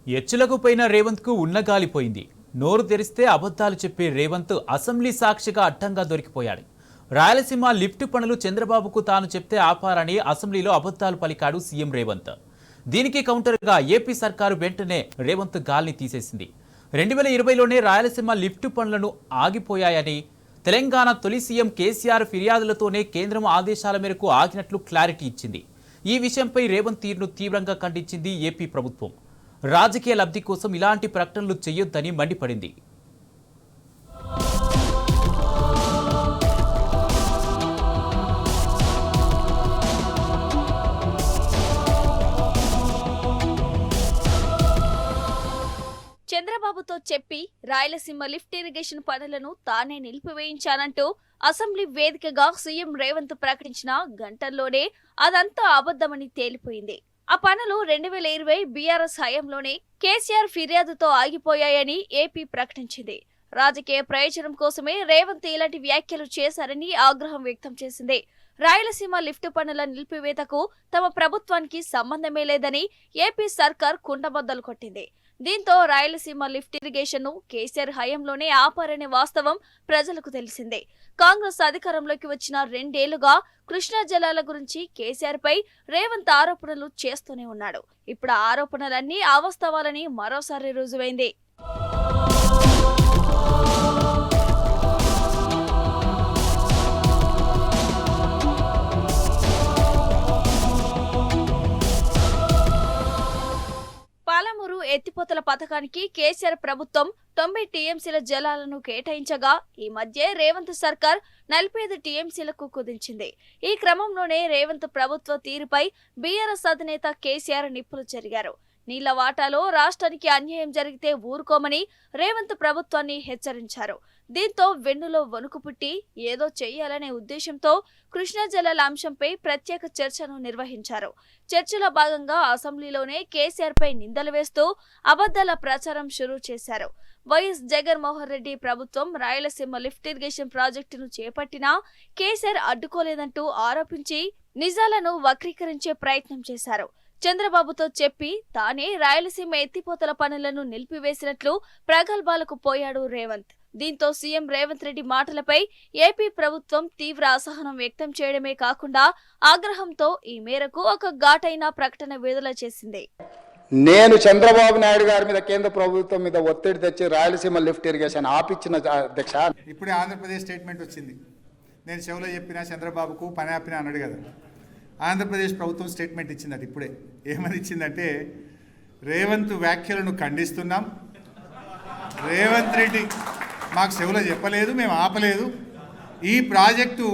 ఎచ్చులకు పోయిన రేవంత్ కు ఉన్నగాలిపోయింది. నోరు తెరిస్తే అబద్ధాలు చెప్పే రేవంత్ అసెంబ్లీ సాక్షిగా అడ్డంగా దొరికిపోయాడు. రాయలసీమ లిఫ్ట్ పనులు చంద్రబాబుకు తాను చెప్తే ఆపారని అసెంబ్లీలో అబద్ధాలు పలికాడు సీఎం రేవంత్. దీనికి కౌంటర్గా ఏపీ సర్కారు వెంటనే రేవంత్ గాల్ని తీసేసింది. 2020లోనే రాయలసీమ లిఫ్ట్ పనులను ఆగిపోయాయని, తెలంగాణ తొలి సీఎం కేసీఆర్ ఫిర్యాదులతోనే కేంద్రం ఆదేశాల మేరకు ఆగినట్లు క్లారిటీ ఇచ్చింది. ఈ విషయంపై రేవంత్ తీరును తీవ్రంగా ఖండించింది ఏపీ ప్రభుత్వం. రాజకీయ లబ్ధి కోసం ఇలాంటి ప్రకటనలు చేయొద్దని మండిపడింది. చంద్రబాబుతో చెప్పి రాయలసీమ లిఫ్ట్ ఇరిగేషన్ పనులను తానే నిలిపివేయించానంటూ అసెంబ్లీ వేదికగా సీఎం రేవంత్ ప్రకటించిన గంటల్లోనే అదంతా అబద్ధమని తేలిపోయింది. ఆ పనులు 2020 బీఆర్ఎస్ హయాంలోనే కేసీఆర్ ఫిర్యాదుతో ఆగిపోయాయని ఏపీ ప్రకటించింది. రాజకీయ ప్రయోజనం కోసమే రేవంత్ ఇలాంటి వ్యాఖ్యలు చేశారని ఆగ్రహం వ్యక్తం చేసింది. రాయలసీమ లిఫ్ట్ పనుల నిలిపివేతకు తమ ప్రభుత్వానికి సంబంధమే లేదని ఏపీ సర్కార్ కుండబద్దలు కొట్టింది. దీంతో రాయలసీమ లిఫ్ట్ ఇరిగేషన్ ను కేసీఆర్ హయాంలోనే ఆపారనే వాస్తవం ప్రజలకు తెలిసిందే. కాంగ్రెస్ అధికారంలోకి వచ్చిన 2 ఏళ్లుగా కృష్ణా జలాల గురించి కేసీఆర్ పై రేవంత్ ఆరోపణలు చేస్తూనే ఉన్నాడు. ఇప్పుడు ఆరోపణలన్నీ అవాస్తవాలని మరోసారి రుజువైంది. పాలమూరు ఎత్తిపోతల పథకానికి కేసీఆర్ ప్రభుత్వం 90 టీఎంసీల జలాలను కేటాయించగా ఈ మధ్య రేవంత్ సర్కార్ 45 టీఎంసీలకు కుదించింది. ఈ క్రమంలోనే రేవంత్ ప్రభుత్వ తీరుపై బీఆర్ఎస్ అధినేత కేసీఆర్ నిప్పులు చెరిగారు. నీళ్ల వాటాలో రాష్ట్రానికి అన్యాయం జరిగితే ఊరుకోమని రేవంత్ ప్రభుత్వాన్ని హెచ్చరించారు. దీంతో వెన్నులో వణుకు పుట్టి ఏదో చెయ్యాలనే ఉద్దేశంతో కృష్ణా జలాల అంశంపై ప్రత్యేక చర్చను నిర్వహించారు. చర్చలో భాగంగా అసెంబ్లీలోనే కేసీఆర్ పై నిందలు వేస్తూ అబద్ధాల ప్రచారం షురూ చేశారు. వైఎస్ జగన్మోహన్ రెడ్డి ప్రభుత్వం రాయలసీమ లిఫ్ట్ ఇరిగేషన్ ప్రాజెక్టును చేపట్టినా కేసీఆర్ అడ్డుకోలేదంటూ ఆరోపించి నిజాలను వక్రీకరించే ప్రయత్నం చేశారు. చంద్రబాబుతో చెప్పి తానే రాయలసీమ ఎత్తిపోతల పనులను నిలిపివేసినట్లు ప్రగల్భాలకు పోయాడు రేవంత్. దీంతో సీఎం రేవంత్ రెడ్డి మాటలపై ఏపీ ప్రభుత్వం తీవ్ర అసహనం వ్యక్తం చేయడమే కాకుండా ఆగ్రహంతో ఈ మేరకు ఒక ఘాటైన ప్రకటన విడుదల చేసింది. నేను చంద్రబాబు నాయుడు గారి మీద కేంద్ర ప్రభుత్వం మీద ఒత్తిడి తెచ్చి రాయలసీమ లిఫ్ట్ ఇరిగేషన్ ఆపిచ్చిన అధ్యక్ష. ఇప్పుడే ఆంధ్రప్రదేశ్ స్టేట్మెంట్ వచ్చింది. నేను చెవులో చెప్పినా చంద్రబాబుకు పని ఆపినా అన్నాడు కదా. ఆంధ్రప్రదేశ్ ప్రభుత్వం స్టేట్మెంట్ ఇచ్చింది. అది ఇప్పుడే ఏమని ఇచ్చిందంటే, రేవంత్ వ్యాఖ్యలను ఖండిస్తున్నాం. రేవంత్ రెడ్డి మాకు చెవులో చెప్పలేదు, మేము ఆపలేదు. ఈ ప్రాజెక్టు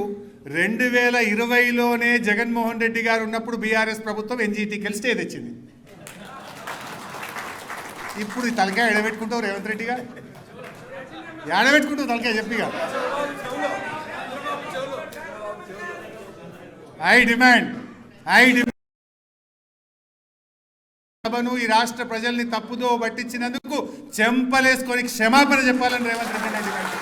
2020లోనే జగన్మోహన్ రెడ్డి గారు ఉన్నప్పుడు బీఆర్ఎస్ ప్రభుత్వం ఎన్జీటీకి స్టే తెచ్చింది. ఇప్పుడు ఈ తలకాయ ఎడబెట్టుకుంటావు రేవంత్ రెడ్డి గారు, ఎడబెట్టుకుంటావు తలకాయ చెప్పిగా. ఐ డిమాండ్ సభను ఈ రాష్ట్ర ప్రజల్ని తప్పుదో పట్టించినందుకు చెంపలేసుకొని క్షమాపణ చెప్పాలని Revanth Reddy demand.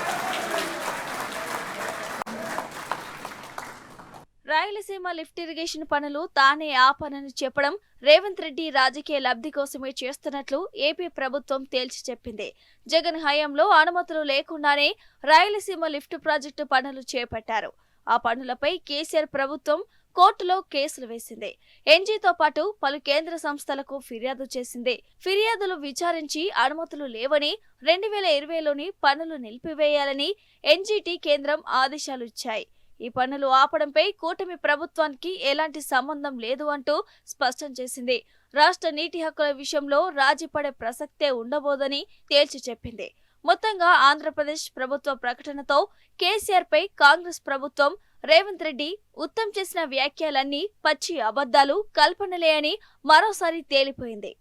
Rayalaseema lift irrigation పనులు తానే ఆపనని చెప్పడం రేవంత్ రెడ్డి రాజకీయ లబ్ధి కోసమే చేస్తున్నట్లు ఏపీ ప్రభుత్వం తేల్చి చెప్పింది. జగన్ హయాంలో అనుమతులు లేకుండానే రాయలసీమ లిఫ్ట్ ప్రాజెక్టు పనులు చేపట్టారు. ఆ పనులపై కేసీఆర్ ప్రభుత్వం కోర్టులో కేసులు వేసింది. ఎన్జీతో పాటు పలు కేంద్ర సంస్థలకు ఫిర్యాదు చేసింది. ఫిర్యాదులు విచారించి అనుమతులు లేవని 2020లోని పనులు నిలిపివేయాలని ఎన్జీటీ కేంద్రం ఆదేశాలు ఇచ్చాయి. ఈ పనులు ఆపడంపై కూటమి ప్రభుత్వానికి ఎలాంటి సంబంధం లేదు అంటూ స్పష్టం చేసింది. రాష్ట్ర నీటి హక్కుల విషయంలో రాజీ పడే ప్రసక్తే ఉండబోదని తేల్చి చెప్పింది. మొత్తంగా ఆంధ్రప్రదేశ్ ప్రభుత్వ ప్రకటనతో కేసీఆర్ పై కాంగ్రెస్ ప్రభుత్వం, రేవంత్ రెడ్డి ఉత్తమ్ చేసిన వ్యాఖ్యలన్నీ పచ్చి అబద్ధాలు, కల్పనలే అని మరోసారి తేలిపోయింది.